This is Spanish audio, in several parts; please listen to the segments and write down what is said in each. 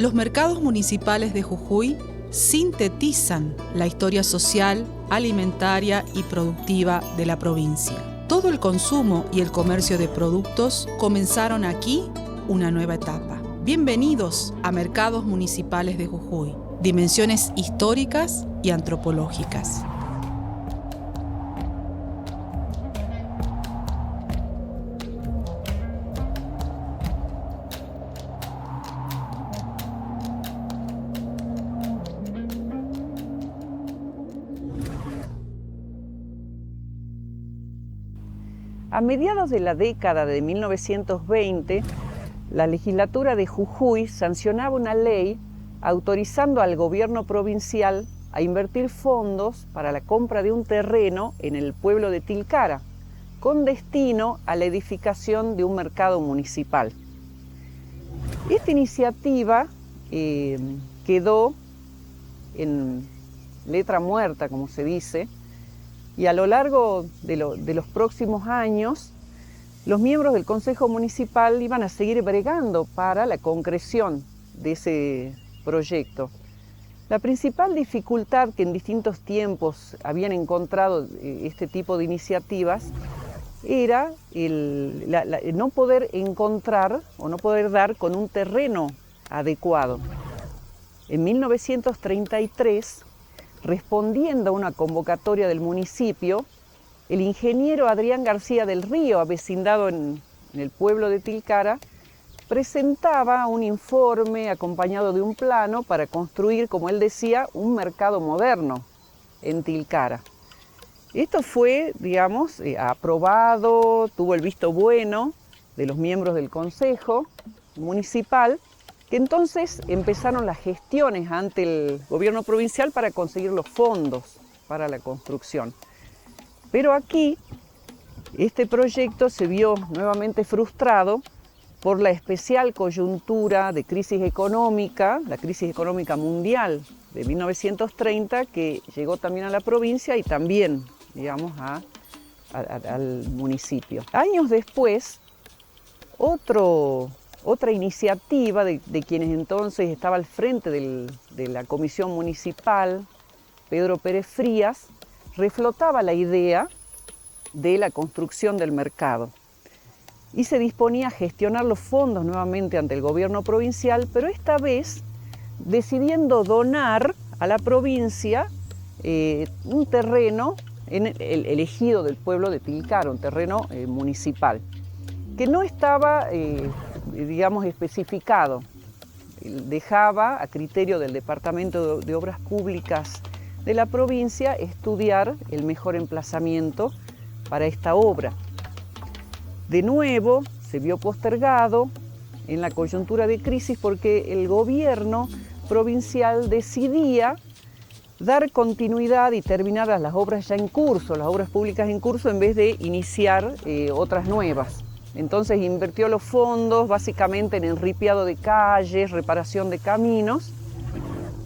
Los mercados municipales de Jujuy sintetizan la historia social, alimentaria y productiva de la provincia. Todo el consumo y el comercio de productos comenzaron aquí una nueva etapa. Bienvenidos a Mercados Municipales de Jujuy, dimensiones históricas y antropológicas. A mediados de la década de 1920, la legislatura de Jujuy sancionaba una ley autorizando al gobierno provincial a invertir fondos para la compra de un terreno en el pueblo de Tilcara, con destino a la edificación de un mercado municipal. Esta iniciativa quedó en letra muerta, como se dice, y a lo largo de los próximos años, los miembros del Consejo Municipal iban a seguir bregando para la concreción de ese proyecto. La principal dificultad que en distintos tiempos habían encontrado este tipo de iniciativas era el no poder encontrar o no poder dar con un terreno adecuado. En 1933, respondiendo a una convocatoria del municipio, el ingeniero Adrián García del Río, avecindado en el pueblo de Tilcara, presentaba un informe acompañado de un plano para construir, como él decía, un mercado moderno en Tilcara. Esto fue, digamos, aprobado, tuvo el visto bueno de los miembros del Consejo Municipal, que entonces empezaron las gestiones ante el gobierno provincial para conseguir los fondos para la construcción. Pero aquí este proyecto se vio nuevamente frustrado por la especial coyuntura de crisis económica, la crisis económica mundial de 1930, que llegó también a la provincia y también, digamos, al municipio. Años después, otra iniciativa de quienes entonces estaba al frente de la comisión municipal, Pedro Pérez Frías, reflotaba la idea de la construcción del mercado y se disponía a gestionar los fondos nuevamente ante el gobierno provincial, pero esta vez decidiendo donar a la provincia un terreno en el ejido del pueblo de Tilcara, un terreno municipal, que no estaba, digamos, especificado. Dejaba a criterio del Departamento de Obras Públicas de la provincia estudiar el mejor emplazamiento para esta obra. De nuevo, se vio postergado en la coyuntura de crisis porque el gobierno provincial decidía dar continuidad y terminar las obras ya en curso, las obras públicas en curso, en vez de iniciar otras nuevas. Entonces invirtió los fondos básicamente en enripiado de calles, reparación de caminos.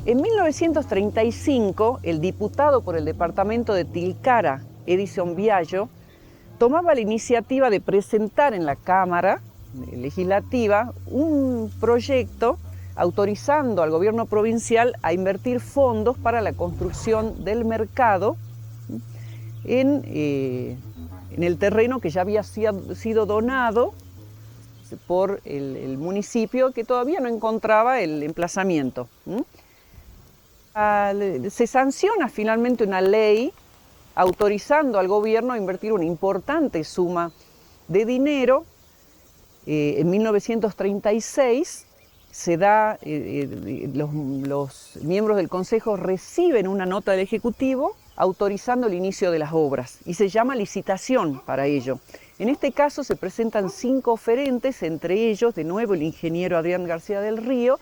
En 1935, el diputado por el departamento de Tilcara, Edison Viallo, tomaba la iniciativa de presentar en la Cámara Legislativa un proyecto autorizando al gobierno provincial a invertir fondos para la construcción del mercado en el terreno que ya había sido donado por el municipio, que todavía no encontraba el emplazamiento. Se sanciona finalmente una ley autorizando al gobierno a invertir una importante suma de dinero. En 1936 se da, los miembros del Consejo reciben una nota del Ejecutivo autorizando el inicio de las obras y se llama licitación para ello. En este caso se presentan 5 oferentes, entre ellos de nuevo el ingeniero Adrián García del Río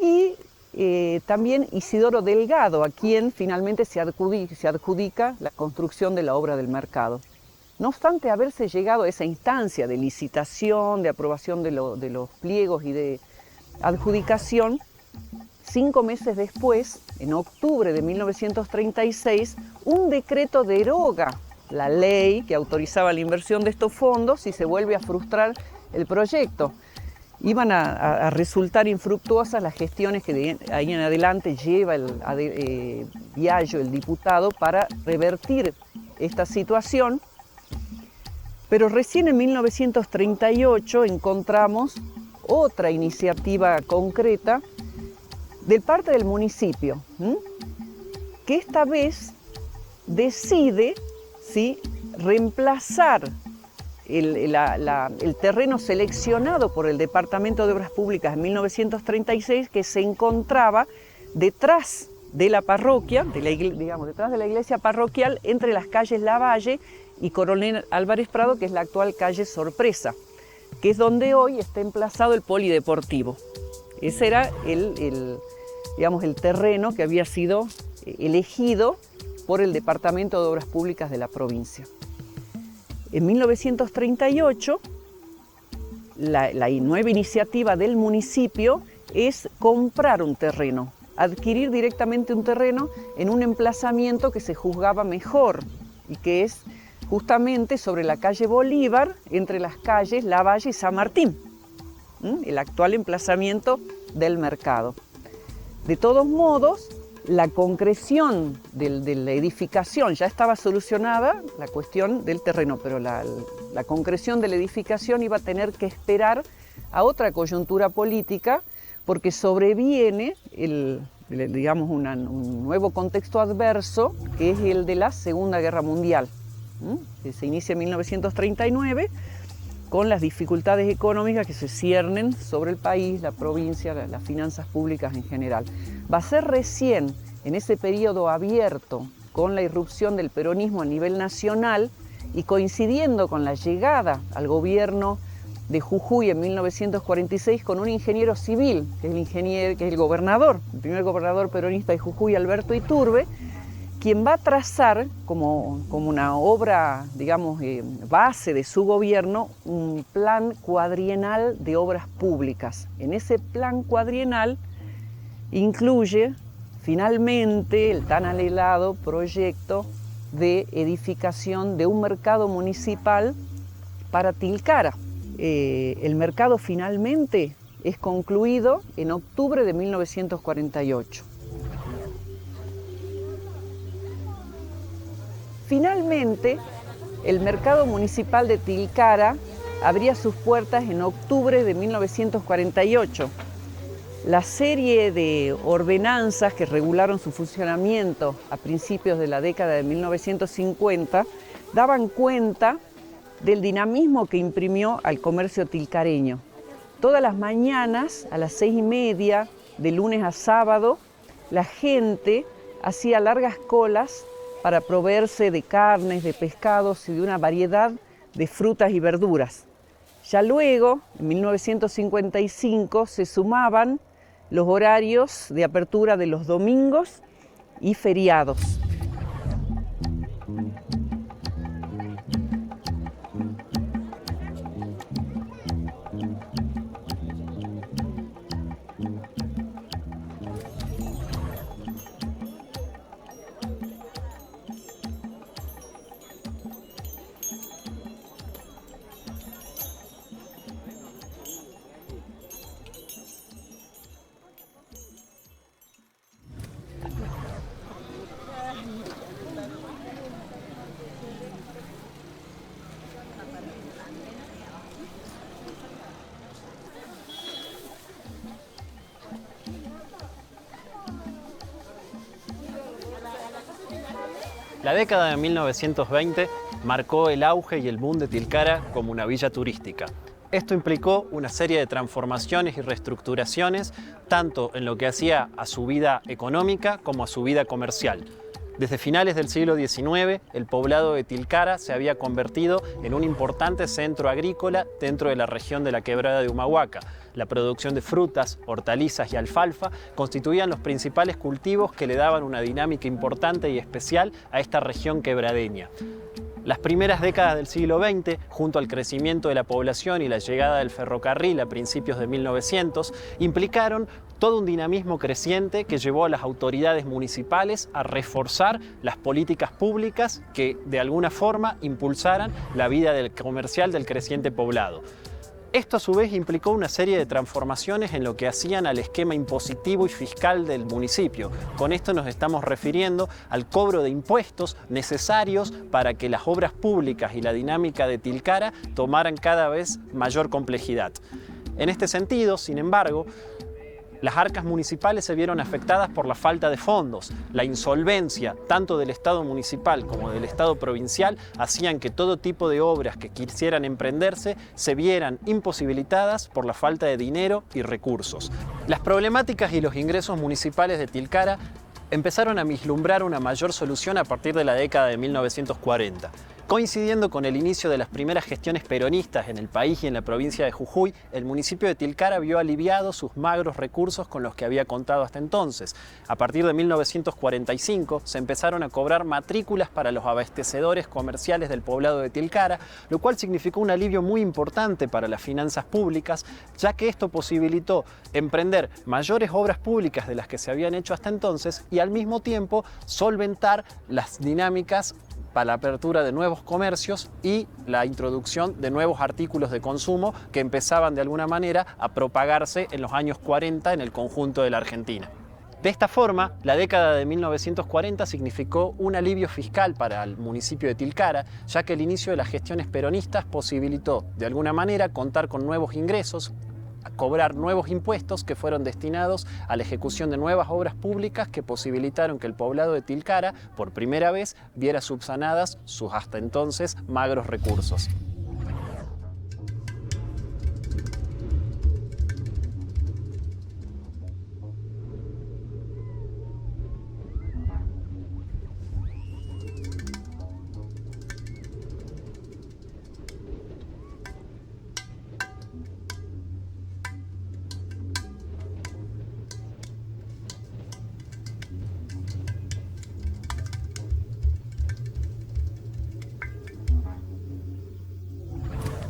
y también Isidoro Delgado, a quien finalmente se adjudica la construcción de la obra del mercado. No obstante haberse llegado a esa instancia de licitación, de aprobación de los pliegos y de adjudicación, 5 meses después, en octubre de 1936, un decreto deroga la ley que autorizaba la inversión de estos fondos y se vuelve a frustrar el proyecto. iban a resultar infructuosas las gestiones que de ahí en adelante lleva Biagio, el diputado, para revertir esta situación. Pero recién en 1938 encontramos otra iniciativa concreta de parte del municipio, que esta vez decide, ¿sí?, reemplazar el terreno seleccionado por el Departamento de Obras Públicas en 1936, que se encontraba detrás de la parroquia, detrás de la iglesia parroquial, entre las calles Lavalle y Coronel Álvarez Prado, que es la actual calle Sorpresa, que es donde hoy está emplazado el polideportivo. Ese era el terreno que había sido elegido por el Departamento de Obras Públicas de la provincia. En 1938, la nueva iniciativa del municipio es comprar un terreno, adquirir directamente un terreno en un emplazamiento que se juzgaba mejor y que es justamente sobre la calle Bolívar, entre las calles Lavalle y San Martín, el actual emplazamiento del mercado. De todos modos, la concreción de la edificación ya estaba solucionada, la cuestión del terreno, pero la concreción de la edificación iba a tener que esperar a otra coyuntura política, porque sobreviene un nuevo contexto adverso, que es el de la Segunda Guerra Mundial, que se inicia en 1939, con las dificultades económicas que se ciernen sobre el país, la provincia, las finanzas públicas en general. Va a ser recién en ese periodo abierto, con la irrupción del peronismo a nivel nacional y coincidiendo con la llegada al gobierno de Jujuy en 1946 con un ingeniero civil, que es el gobernador, el primer gobernador peronista de Jujuy, Alberto Iturbe, quien va a trazar como una obra, base de su gobierno, un plan cuadrienal de obras públicas. En ese plan cuadrienal incluye finalmente el tan anhelado proyecto de edificación de un mercado municipal para Tilcara. El mercado finalmente es concluido en octubre de 1948. Finalmente, el mercado municipal de Tilcara abría sus puertas en octubre de 1948. La serie de ordenanzas que regularon su funcionamiento a principios de la década de 1950 daban cuenta del dinamismo que imprimió al comercio tilcareño. Todas las mañanas, a las 6:30, de lunes a sábado, la gente hacía largas colas para proveerse de carnes, de pescados y de una variedad de frutas y verduras. Ya luego, en 1955, se sumaban los horarios de apertura de los domingos y feriados. La década de 1920 marcó el auge y el boom de Tilcara como una villa turística. Esto implicó una serie de transformaciones y reestructuraciones, tanto en lo que hacía a su vida económica como a su vida comercial. Desde finales del siglo XIX, el poblado de Tilcara se había convertido en un importante centro agrícola dentro de la región de la Quebrada de Humahuaca. La producción de frutas, hortalizas y alfalfa constituían los principales cultivos que le daban una dinámica importante y especial a esta región quebradeña. Las primeras décadas del siglo XX, junto al crecimiento de la población y la llegada del ferrocarril a principios de 1900, implicaron todo un dinamismo creciente que llevó a las autoridades municipales a reforzar las políticas públicas que de alguna forma impulsaran la vida comercial del creciente poblado. Esto a su vez implicó una serie de transformaciones en lo que hacían al esquema impositivo y fiscal del municipio. Con esto nos estamos refiriendo al cobro de impuestos necesarios para que las obras públicas y la dinámica de Tilcara tomaran cada vez mayor complejidad. En este sentido, sin embargo, las arcas municipales se vieron afectadas por la falta de fondos. La insolvencia, tanto del Estado municipal como del Estado provincial, hacían que todo tipo de obras que quisieran emprenderse se vieran imposibilitadas por la falta de dinero y recursos. Las problemáticas y los ingresos municipales de Tilcara empezaron a vislumbrar una mayor solución a partir de la década de 1940. Coincidiendo con el inicio de las primeras gestiones peronistas en el país y en la provincia de Jujuy, el municipio de Tilcara vio aliviados sus magros recursos con los que había contado hasta entonces. A partir de 1945 se empezaron a cobrar matrículas para los abastecedores comerciales del poblado de Tilcara, lo cual significó un alivio muy importante para las finanzas públicas, ya que esto posibilitó emprender mayores obras públicas de las que se habían hecho hasta entonces y al mismo tiempo solventar las dinámicas para la apertura de nuevos comercios y la introducción de nuevos artículos de consumo que empezaban de alguna manera a propagarse en los años 40 en el conjunto de la Argentina. De esta forma, la década de 1940 significó un alivio fiscal para el municipio de Tilcara, ya que el inicio de las gestiones peronistas posibilitó de alguna manera contar con nuevos ingresos, a cobrar nuevos impuestos que fueron destinados a la ejecución de nuevas obras públicas que posibilitaron que el poblado de Tilcara, por primera vez, viera subsanadas sus hasta entonces magros recursos.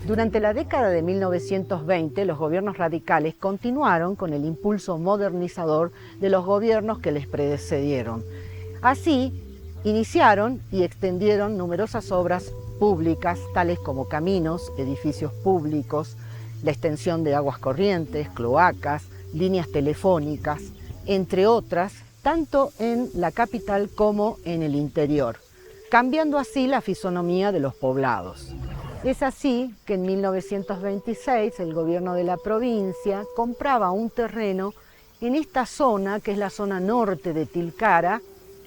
Durante la década de 1920, los gobiernos radicales continuaron con el impulso modernizador de los gobiernos que les precedieron. Así, iniciaron y extendieron numerosas obras públicas, tales como caminos, edificios públicos, la extensión de aguas corrientes, cloacas, líneas telefónicas, entre otras, tanto en la capital como en el interior, cambiando así la fisonomía de los poblados. Es así que en 1926 el gobierno de la provincia compraba un terreno en esta zona, que es la zona norte de Tilcara,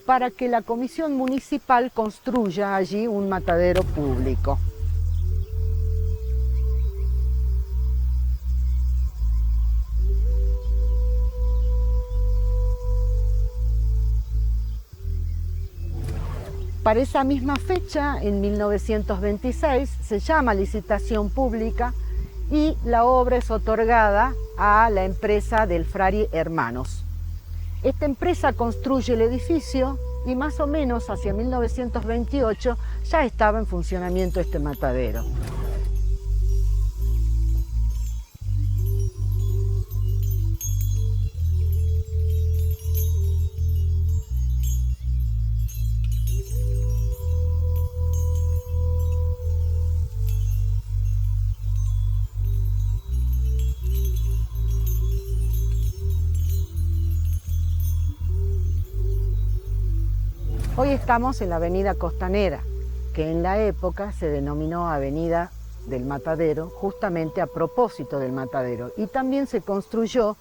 para que la comisión municipal construya allí un matadero público. Para esa misma fecha, en 1926, se llama licitación pública y la obra es otorgada a la empresa del Frari Hermanos. Esta empresa construye el edificio y más o menos hacia 1928 ya estaba en funcionamiento este matadero. Hoy estamos en la avenida Costanera, que en la época se denominó Avenida del Matadero, justamente a propósito del matadero. Y también se construyó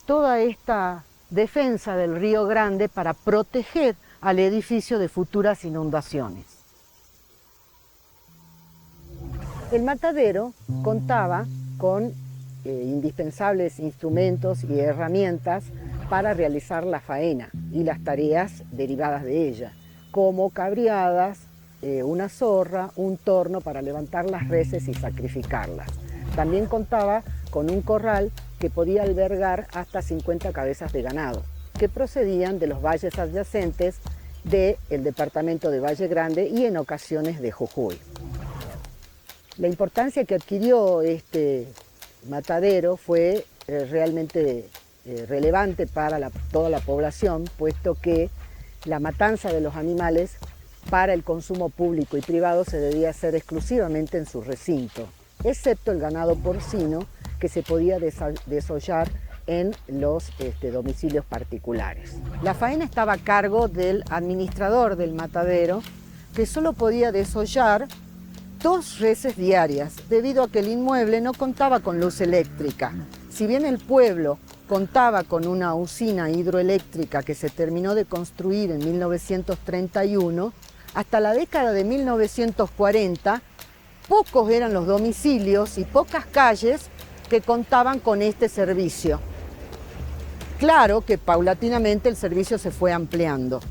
toda esta defensa del Río Grande para proteger al edificio de futuras inundaciones. El matadero contaba con indispensables instrumentos y herramientas para realizar la faena y las tareas derivadas de ella, como cabriadas, una zorra, un torno para levantar las reses y sacrificarlas. También contaba con un corral que podía albergar hasta 50 cabezas de ganado, que procedían de los valles adyacentes del departamento de Valle Grande y en ocasiones de Jujuy. La importancia que adquirió este matadero fue realmente relevante para toda la población, puesto que la matanza de los animales para el consumo público y privado se debía hacer exclusivamente en su recinto. excepto el ganado porcino que se podía desollar en los domicilios particulares. La faena estaba a cargo del administrador del matadero, que solo podía desollar 2 reses diarias, debido a que el inmueble no contaba con luz eléctrica. Si bien el pueblo contaba con una usina hidroeléctrica que se terminó de construir en 1931, hasta la década de 1940, pocos eran los domicilios y pocas calles que contaban con este servicio. Claro que paulatinamente el servicio se fue ampliando.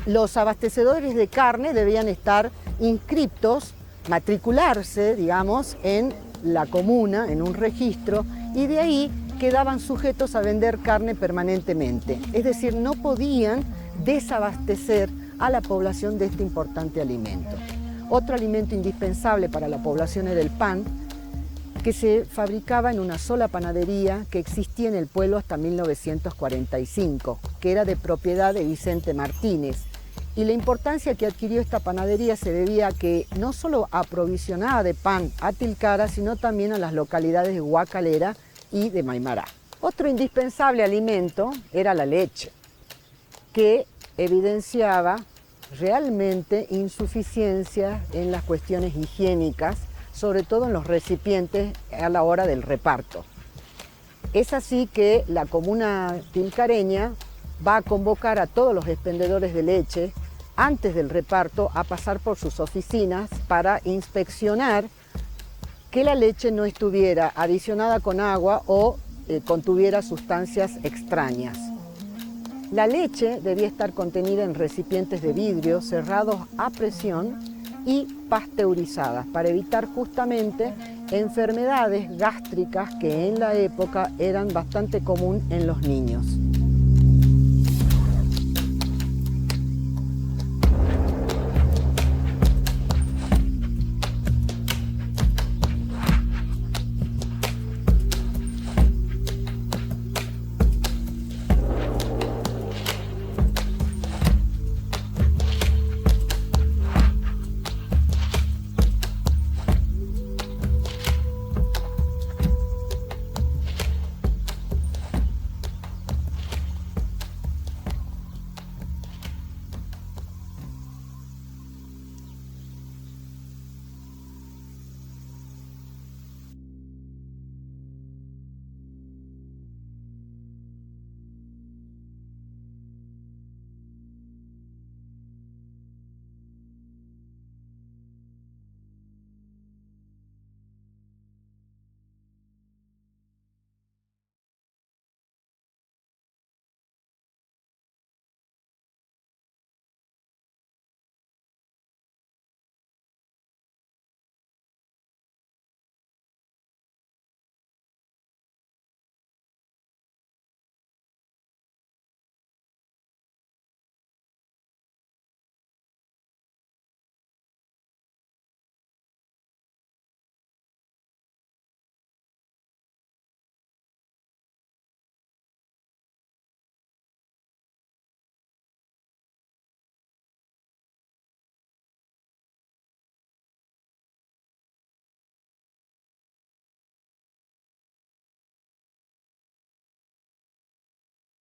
Los abastecedores de carne debían estar inscriptos, matricularse, digamos, en la comuna, en un registro, y de ahí quedaban sujetos a vender carne permanentemente. Es decir, no podían desabastecer a la población de este importante alimento. Otro alimento indispensable para la población era el pan, que se fabricaba en una sola panadería que existía en el pueblo hasta 1945, que era de propiedad de Vicente Martínez. Y la importancia que adquirió esta panadería se debía a que no solo aprovisionaba de pan a Tilcara, sino también a las localidades de Guacalera y de Maimará. Otro indispensable alimento era la leche, que evidenciaba realmente insuficiencia en las cuestiones higiénicas, sobre todo en los recipientes a la hora del reparto. Es así que la comuna tilcareña va a convocar a todos los expendedores de leche antes del reparto a pasar por sus oficinas para inspeccionar que la leche no estuviera adicionada con agua o contuviera sustancias extrañas. La leche debía estar contenida en recipientes de vidrio cerrados a presión y pasteurizadas para evitar justamente enfermedades gástricas que en la época eran bastante común en los niños.